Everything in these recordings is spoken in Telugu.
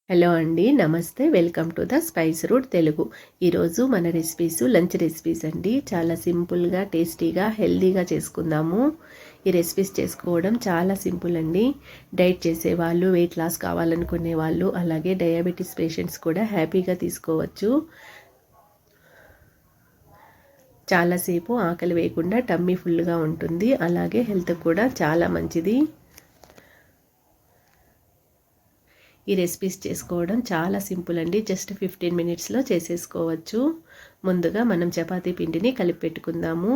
హలో అండి, నమస్తే. Welcome to the spice route Telugu. ఈరోజు మన లంచ్ రెసిపీస్ అండి. చాలా సింపుల్గా, టేస్టీగా, హెల్తీగా చేసుకుందాము. ఈ రెసిపీస్ చేసుకోవడం చాలా సింపుల్ అండి. డైట్ చేసేవాళ్ళు, వెయిట్ లాస్ కావాలనుకునే వాళ్ళు, అలాగే డయాబెటీస్ పేషెంట్స్ కూడా హ్యాపీగా తీసుకోవచ్చు. చాలాసేపు ఆకలి వేయకుండా టమ్మీ ఫుల్గా ఉంటుంది, అలాగే హెల్త్ కూడా చాలా మంచిది. ఈ రెసిపీస్ చేసుకోవడం చాలా సింపుల్ అండి. జస్ట్ 15 మినిట్స్లో చేసేసుకోవచ్చు. ముందుగా మనం చపాతీ పిండిని కలిపి పెట్టుకుందాము.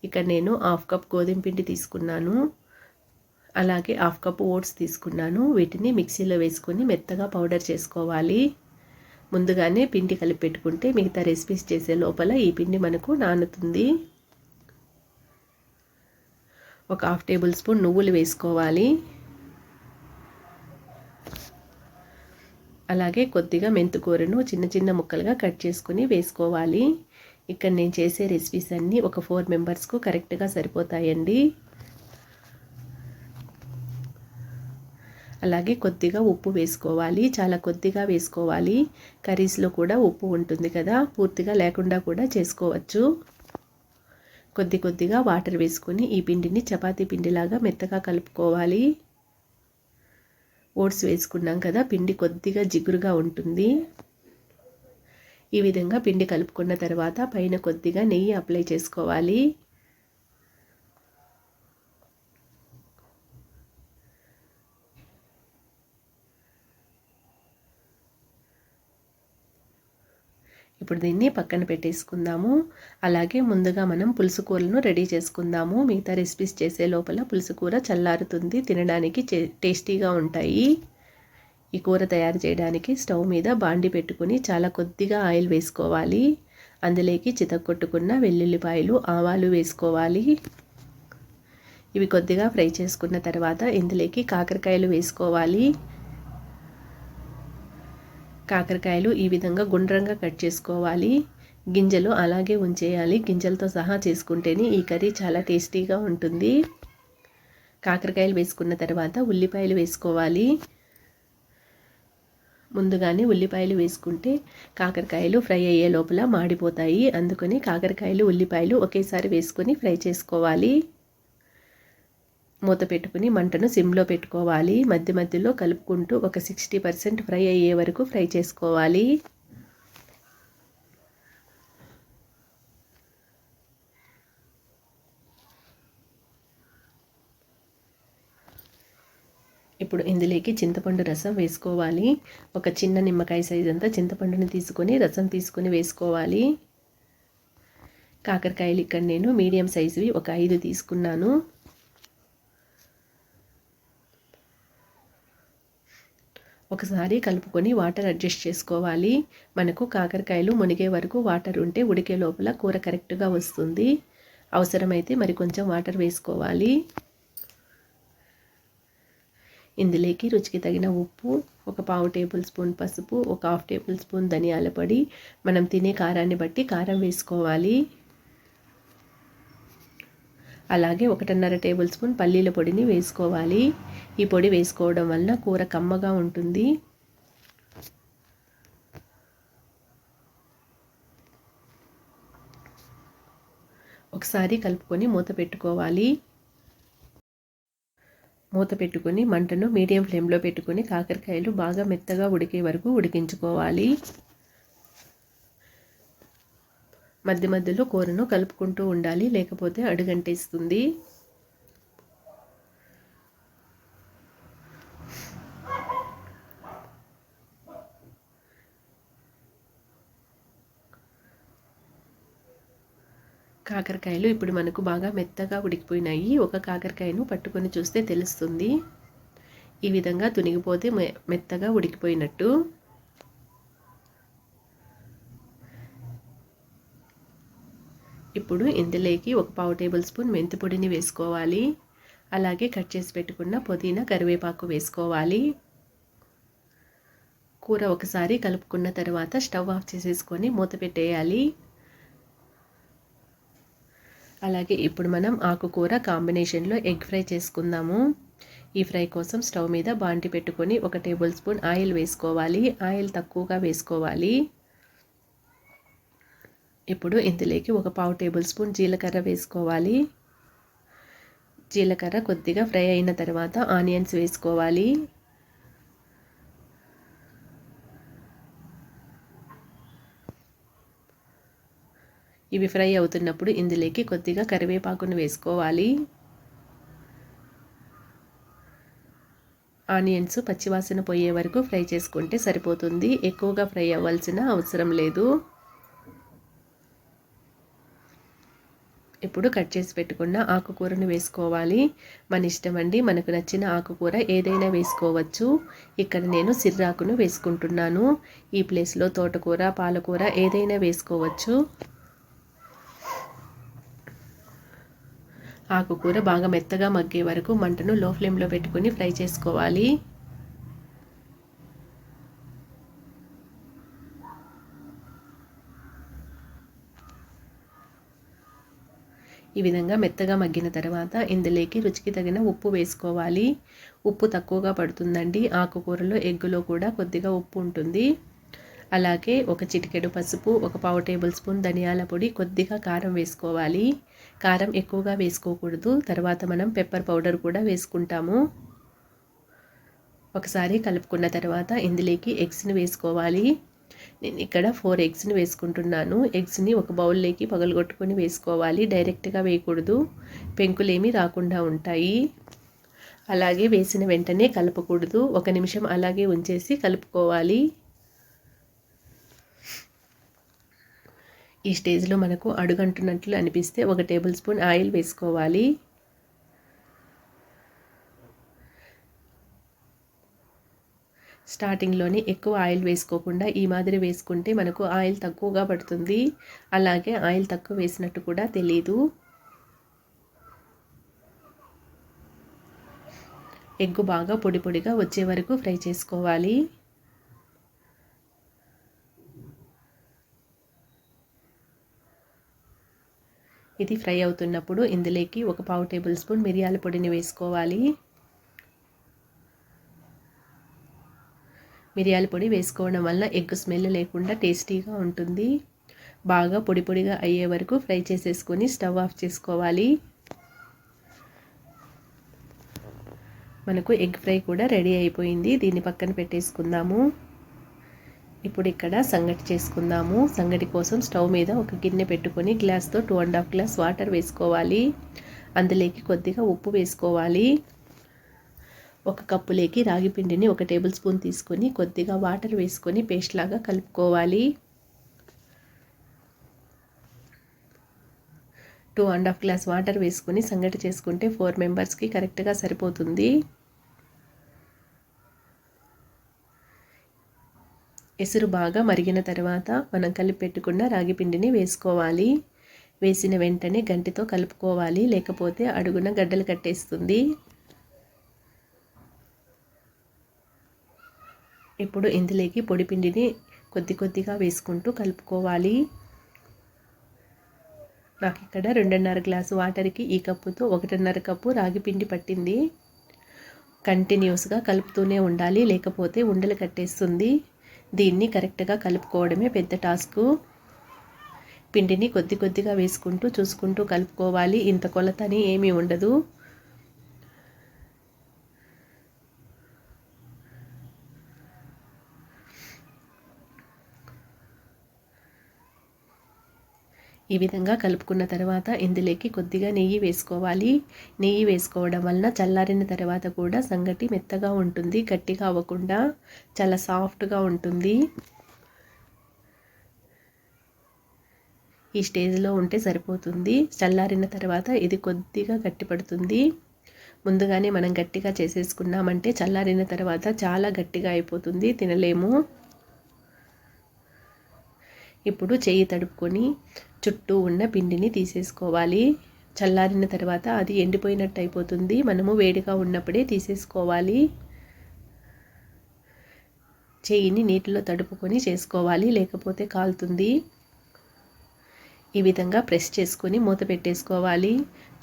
ఇక్కడ నేను 1/2 కప్ గోధుమ పిండి తీసుకున్నాను, అలాగే 1/2 కప్ ఓట్స్ తీసుకున్నాను. వీటిని మిక్సీలో వేసుకొని మెత్తగా పౌడర్ చేసుకోవాలి. ముందుగానే పిండి కలిపి పెట్టుకుంటే మిగతా రెసిపీస్ చేసే లోపల ఈ పిండి మనకు నానుతుంది. ఒక 1/2 టేబుల్ స్పూన్ నువ్వులు వేసుకోవాలి. అలాగే కొద్దిగా మెంతికూరను చిన్న చిన్న ముక్కలుగా కట్ చేసుకుని వేసుకోవాలి. ఇక్కడ నేను చేసే రెసిపీస్ అన్నీ ఒక 4 మెంబర్స్కు కరెక్ట్గా సరిపోతాయండి. అలాగే కొద్దిగా ఉప్పు వేసుకోవాలి, చాలా కొద్దిగా వేసుకోవాలి. కర్రీస్లో కూడా ఉప్పు ఉంటుంది కదా, పూర్తిగా లేకుండా కూడా చేసుకోవచ్చు. కొద్దిగా వాటర్ వేసుకొని ఈ పిండిని చపాతీ పిండిలాగా మెత్తగా కలుపుకోవాలి. ఓట్స్ వేసుకున్నాం కదా, పిండి కొద్దిగా జిగురుగా ఉంటుంది. ఈ విధంగా పిండి కలుపుకున్న తర్వాత పైన కొద్దిగా నెయ్యి అప్లై చేసుకోవాలి. ఇప్పుడు దీన్ని పక్కన పెట్టేసుకుందాము. అలాగే ముందుగా మనం పులుసు కూరలను రెడీ చేసుకుందాము. మిగతా రెసిపీస్ చేసే లోపల పులుసు కూర చల్లారుతుంది, తినడానికి టేస్టీగా ఉంటాయి. ఈ కూర తయారు చేయడానికి స్టవ్ మీద బాండి పెట్టుకుని చాలా కొద్దిగా ఆయిల్ వేసుకోవాలి. అందులోకి చితక్కొట్టుకున్న వెల్లుల్లిపాయలు, ఆవాలు వేసుకోవాలి. ఇవి కొద్దిగా ఫ్రై చేసుకున్న తర్వాత ఇందులోకి కాకరకాయలు వేసుకోవాలి. కాకరకాయలు ఈ విధంగా గుండ్రంగా కట్ చేసుకోవాలి. గింజలు అలాగే ఉంచేయాలి. గింజలతో సహా చేసుకుంటేనే ఈ కర్రీ చాలా టేస్టీగా ఉంటుంది. కాకరకాయలు వేసుకున్న తర్వాత ఉల్లిపాయలు వేసుకోవాలి. ముందుగానే ఉల్లిపాయలు వేసుకుంటే కాకరకాయలు ఫ్రై అయ్యే లోపల మాడిపోతాయి. అందుకని కాకరకాయలు, ఉల్లిపాయలు ఒకేసారి వేసుకొని ఫ్రై చేసుకోవాలి. మూత పెట్టుకుని మంటను సిమ్లో పెట్టుకోవాలి. మధ్య మధ్యలో కలుపుకుంటూ ఒక 60% ఫ్రై అయ్యే వరకు ఫ్రై చేసుకోవాలి. ఇప్పుడు ఇందులోకి చింతపండు రసం వేసుకోవాలి. ఒక చిన్న నిమ్మకాయ సైజ్ అంతా చింతపండుని తీసుకొని రసం తీసుకొని వేసుకోవాలి. కాకరకాయలు ఇక్కడ నేను మీడియం సైజువి ఒక 5 తీసుకున్నాను. ఒకసారి కలుపుకొని వాటర్ అడ్జస్ట్ చేసుకోవాలి. మనకు కాకరకాయలు మునిగే వరకు వాటర్ ఉంటే ఉడికే లోపల కూర కరెక్ట్గా వస్తుంది. అవసరమైతే మరి కొంచెం వాటర్ వేసుకోవాలి. ఇందులోకి రుచికి తగిన ఉప్పు, ఒక 1/2 టేబుల్ స్పూన్ పసుపు, ఒక 1/2 టేబుల్ స్పూన్ ధనియాల పొడి, మనం తినే కారాన్ని బట్టి కారం వేసుకోవాలి. అలాగే 1.5 టేబుల్ స్పూన్ పల్లీల పొడిని వేసుకోవాలి. ఈ పొడి వేసుకోవడం వలన కూర కమ్మగా ఉంటుంది. ఒకసారి కలుపుకొని మూత పెట్టుకోవాలి. మూత పెట్టుకొని మంటను మీడియం ఫ్లేమ్లో పెట్టుకొని కాకరకాయలు బాగా మెత్తగా ఉడికే వరకు ఉడికించుకోవాలి. మధ్య మధ్యలో కూరను కలుపుకుంటూ ఉండాలి, లేకపోతే అడుగంటేస్తుంది. కాకరకాయలు ఇప్పుడు మనకు బాగా మెత్తగా ఉడికిపోయినాయి. ఒక కాకరకాయను పట్టుకొని చూస్తే తెలుస్తుంది. ఈ విధంగా తునిగిపోతే మెత్తగా ఉడికిపోయినట్టు. ఇప్పుడు ఇందులోకి ఒక 1/2 టేబుల్ స్పూన్ మెంతి పొడిని వేసుకోవాలి. అలాగే కట్ చేసి పెట్టుకున్న పుదీనా, కరివేపాకు వేసుకోవాలి. కూర ఒకసారి కలుపుకున్న తర్వాత స్టవ్ ఆఫ్ చేసేసుకొని మూత పెట్టేయాలి. అలాగే ఇప్పుడు మనం ఆకుకూర కాంబినేషన్లో ఎగ్ ఫ్రై చేసుకుందాము. ఈ ఫ్రై కోసం స్టవ్ మీద బాండి పెట్టుకొని 1 టేబుల్ స్పూన్ ఆయిల్ వేసుకోవాలి. ఆయిల్ తక్కువగా వేసుకోవాలి. ఇప్పుడు ఇందులోకి 1/4 టేబుల్ స్పూన్ జీలకర్ర వేసుకోవాలి. జీలకర్ర కొద్దిగా ఫ్రై అయిన తర్వాత ఆనియన్స్ వేసుకోవాలి. ఇవి ఫ్రై అవుతున్నప్పుడు ఇందులోకి కొద్దిగా కరివేపాకును వేసుకోవాలి. ఆనియన్స్ పచ్చివాసన పోయే వరకు ఫ్రై చేసుకుంటే సరిపోతుంది. ఎక్కువగా ఫ్రై అవ్వాల్సిన అవసరం లేదు. ఇప్పుడు కట్ చేసి పెట్టుకున్న ఆకుకూరను వేసుకోవాలి. మన ఇష్టం అండి, మనకు నచ్చిన ఆకుకూర ఏదైనా వేసుకోవచ్చు. ఇక్కడ నేను సిర్రాకును వేసుకుంటున్నాను. ఈ ప్లేస్లో తోటకూర, పాలకూర ఏదైనా వేసుకోవచ్చు. ఆకుకూర బాగా మెత్తగా మగ్గే వరకు మంటను లో ఫ్లేమ్లో పెట్టుకుని ఫ్రై చేసుకోవాలి. ఈ విధంగా మెత్తగా మగ్గిన తర్వాత ఇందులోకి రుచికి తగిన ఉప్పు వేసుకోవాలి. ఉప్పు తక్కువగా పడుతుందండి. ఆకుకూరలో, ఎగ్గులో కూడా కొద్దిగా ఉప్పు ఉంటుంది. అలాగే 1 చిటికెడు పసుపు, 1/4 టేబుల్ స్పూన్ ధనియాల పొడి, కొద్దిగా కారం వేసుకోవాలి. కారం ఎక్కువగా వేసుకోకూడదు. తర్వాత మనం పెప్పర్ పౌడర్ కూడా వేసుకుంటాము. ఒకసారి కలుపుకున్న తర్వాత ఇందులోకి ఎగ్స్ని వేసుకోవాలి. నేను ఇక్కడ 4 ఎగ్స్ని వేసుకుంటున్నాను. ఎగ్స్ని ఒక బౌల్లోకి పగలగొట్టుకొని వేసుకోవాలి. డైరెక్ట్గా వేయకూడదు, పెంకులేమీ రాకుండా ఉంటాయి. అలాగే వేసిన వెంటనే కలపకూడదు. 1 నిమిషం అలాగే ఉంచేసి కలుపుకోవాలి. ఈ స్టేజ్లో మనకు అడుగంటున్నట్లు అనిపిస్తే 1 టేబుల్ స్పూన్ ఆయిల్ వేసుకోవాలి. స్టార్టింగ్లోనే ఎక్కువ ఆయిల్ వేసుకోకుండా ఈ మాదిరి వేసుకుంటే మనకు ఆయిల్ తక్కువగా పడుతుంది. అలాగే ఆయిల్ తక్కువ వేసినట్టు కూడా తెలీదు. ఎగ్గు బాగా పొడి పొడిగా వచ్చే వరకు ఫ్రై చేసుకోవాలి. ఇది ఫ్రై అవుతున్నప్పుడు ఇందులోకి 1/4 టేబుల్ స్పూన్ మిరియాల పొడిని వేసుకోవాలి. మిరియాల పొడి వేసుకోవడం వల్ల ఎగ్ స్మెల్ లేకుండా టేస్టీగా ఉంటుంది. బాగా పొడి పొడిగా అయ్యే వరకు ఫ్రై చేసేసుకొని స్టవ్ ఆఫ్ చేసుకోవాలి. మనకు ఎగ్ ఫ్రై కూడా రెడీ అయిపోయింది. దీన్ని పక్కన పెట్టేసుకుందాము. ఇప్పుడు ఇక్కడ సంగటి చేసుకుందాము. సంగటి కోసం స్టవ్ మీద ఒక గిన్నె పెట్టుకొని గ్లాస్తో 2.5 గ్లాస్ వాటర్ వేసుకోవాలి. అందులోకి కొద్దిగా ఉప్పు వేసుకోవాలి. 1 కప్పులోకి రాగి పిండిని 1 టేబుల్ స్పూన్ తీసుకొని కొద్దిగా వాటర్ వేసుకొని పేస్ట్ లాగా కలుపుకోవాలి. 2.5 గ్లాస్ వాటర్ వేసుకొని సంగటి చేసుకుంటే 4 మెంబర్స్కి కరెక్ట్గా సరిపోతుంది. ఎసురు బాగా మరిగిన తర్వాత మనం కలిపి పెట్టుకున్న రాగి పిండిని వేసుకోవాలి. వేసిన వెంటనే గంటితో కలుపుకోవాలి, లేకపోతే అడుగున గడ్డలు కట్టేస్తుంది. ఇప్పుడు ఇందులోకి పొడి పిండిని కొద్దిగా వేసుకుంటూ కలుపుకోవాలి. నాకు ఇక్కడ 2.5 గ్లాసు వాటర్కి ఈ కప్పుతో 1.5 కప్పు రాగి పిండి పట్టింది. కంటిన్యూస్గా కలుపుతూనే ఉండాలి, లేకపోతే ఉండలు కట్టేస్తుంది. దీన్ని కరెక్ట్గా కలుపుకోవడమే పెద్ద టాస్క్. పిండిని కొద్దిగా వేసుకుంటూ చూసుకుంటూ కలుపుకోవాలి. ఇంత కొలతని ఏమీ ఉండదు. ఈ విధంగా కలుపుకున్న తర్వాత ఇందులోకి కొద్దిగా నెయ్యి వేసుకోవాలి. నెయ్యి వేసుకోవడం వలన చల్లారిన తర్వాత కూడా సంగటి మెత్తగా ఉంటుంది, గట్టిగా అవ్వకుండా చాలా సాఫ్ట్గా ఉంటుంది. ఈ స్టేజ్లో ఉంటే సరిపోతుంది. చల్లారిన తర్వాత ఇది కొద్దిగా గట్టిపడుతుంది. ముందుగానే మనం గట్టిగా చేసేసుకున్నామంటే చల్లారిన తర్వాత చాలా గట్టిగా అయిపోతుంది, తినలేము. ఇప్పుడు చెయ్యి తడుపుకొని చుట్టూ ఉన్న పిండిని తీసేసుకోవాలి. చల్లారిన తర్వాత అది ఎండిపోయినట్టు అయిపోతుంది. మనము వేడిగా ఉన్నప్పుడే తీసేసుకోవాలి. చెయ్యిని నీటిలో తడుపుకొని చేసుకోవాలి, లేకపోతే కాలుతుంది. ఈ విధంగా ప్రెస్ చేసుకొని మూత పెట్టేసుకోవాలి.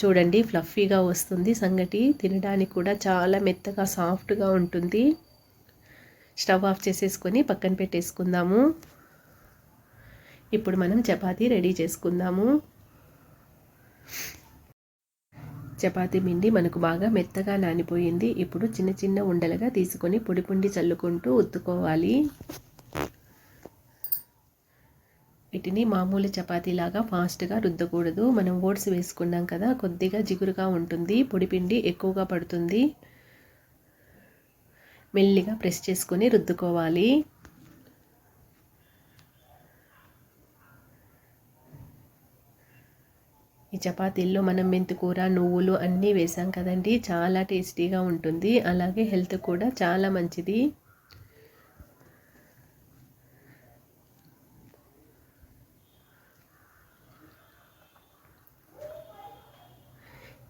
చూడండి ఫ్లఫీగా వస్తుంది సంగటి, తినడానికి కూడా చాలా మెత్తగా సాఫ్ట్గా ఉంటుంది. స్టవ్ ఆఫ్ చేసేసుకొని పక్కన పెట్టేసుకుందాము. ఇప్పుడు మనం చపాతీ రెడీ చేసుకుందాము. చపాతీ పిండి మనకు బాగా మెత్తగా నానిపోయింది. ఇప్పుడు చిన్న చిన్న ఉండలుగా తీసుకొని పొడి పిండి చల్లుకుంటూ ఉత్తుకోవాలి. వీటిని మామూలు చపాతీలాగా ఫాస్ట్గా రుద్దకూడదు. మనం ఓట్స్ వేసుకున్నాం కదా, కొద్దిగా జిగురుగా ఉంటుంది, పొడిపిండి ఎక్కువగా పడుతుంది. మెల్లిగా ప్రెస్ చేసుకొని రుద్దుకోవాలి. ఈ చపాతీల్లో మనం మెంతికూర, నువ్వులు అన్నీ వేసాం కదండి, చాలా టేస్టీగా ఉంటుంది. అలాగే హెల్త్ కూడా చాలా మంచిది.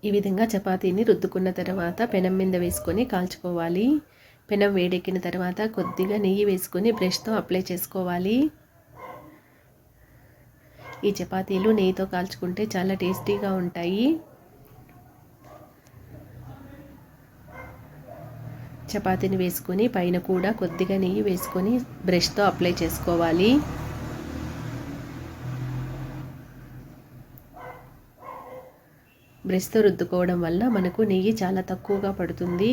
ఈ విధంగా చపాతీని రుద్దుకున్న తర్వాత పెనం మీద వేసుకొని కాల్చుకోవాలి. పెనం వేడెక్కిన తర్వాత కొద్దిగా నెయ్యి వేసుకొని బ్రష్తో అప్లై చేసుకోవాలి. ఈ చపాతీలు నెయ్యితో కాల్చుకుంటే చాలా టేస్టీగా ఉంటాయి. చపాతీని వేసుకొని పైన కూడా కొద్దిగా నెయ్యి వేసుకొని బ్రష్తో అప్లై చేసుకోవాలి. బ్రష్తో రుద్దుకోవడం వల్ల మనకు నెయ్యి చాలా తక్కువగా పడుతుంది.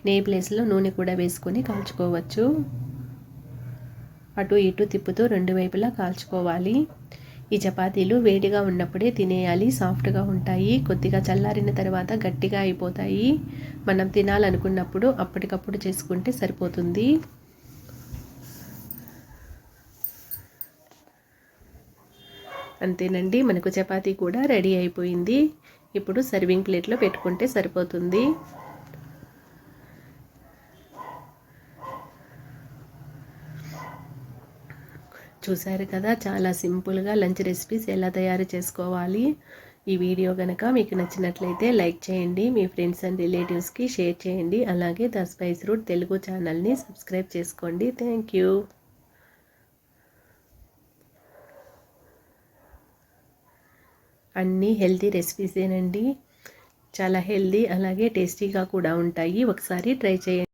నెయ్యి ప్లేస్లో నూనె కూడా వేసుకొని కాల్చుకోవచ్చు. అటు ఇటు తిప్పుతూ రెండు వైపులా కాల్చుకోవాలి. ఈ చపాతీలు వేడిగా ఉన్నప్పుడే తినేయాలి, సాఫ్ట్గా ఉంటాయి. కొద్దిగా చల్లారిన తర్వాత గట్టిగా అయిపోతాయి. మనం తినాలనుకున్నప్పుడు అప్పటికప్పుడు చేసుకుంటే సరిపోతుంది. అంతేనండి, మనకు చపాతీ కూడా రెడీ అయిపోయింది. ఇప్పుడు సర్వింగ్ ప్లేట్లో పెట్టుకుంటే సరిపోతుంది. చూసారు కదా, చాలా సింపుల్గా లంచ్ రెసిపీస్ ఎలా తయారు చేసుకోవాలి. ఈ వీడియో కనుక మీకు నచ్చినట్లయితే లైక్ చేయండి, మీ ఫ్రెండ్స్ అండ్ రిలేటివ్స్కి షేర్ చేయండి. అలాగే ద స్పైస్ రూట్ తెలుగు ఛానల్ని సబ్స్క్రైబ్ చేసుకోండి. Thank you. అన్నీ హెల్తీ రెసిపీసేనండి, చాలా హెల్తీ అలాగే టేస్టీగా కూడా ఉంటాయి. ఒకసారి ట్రై చేయండి.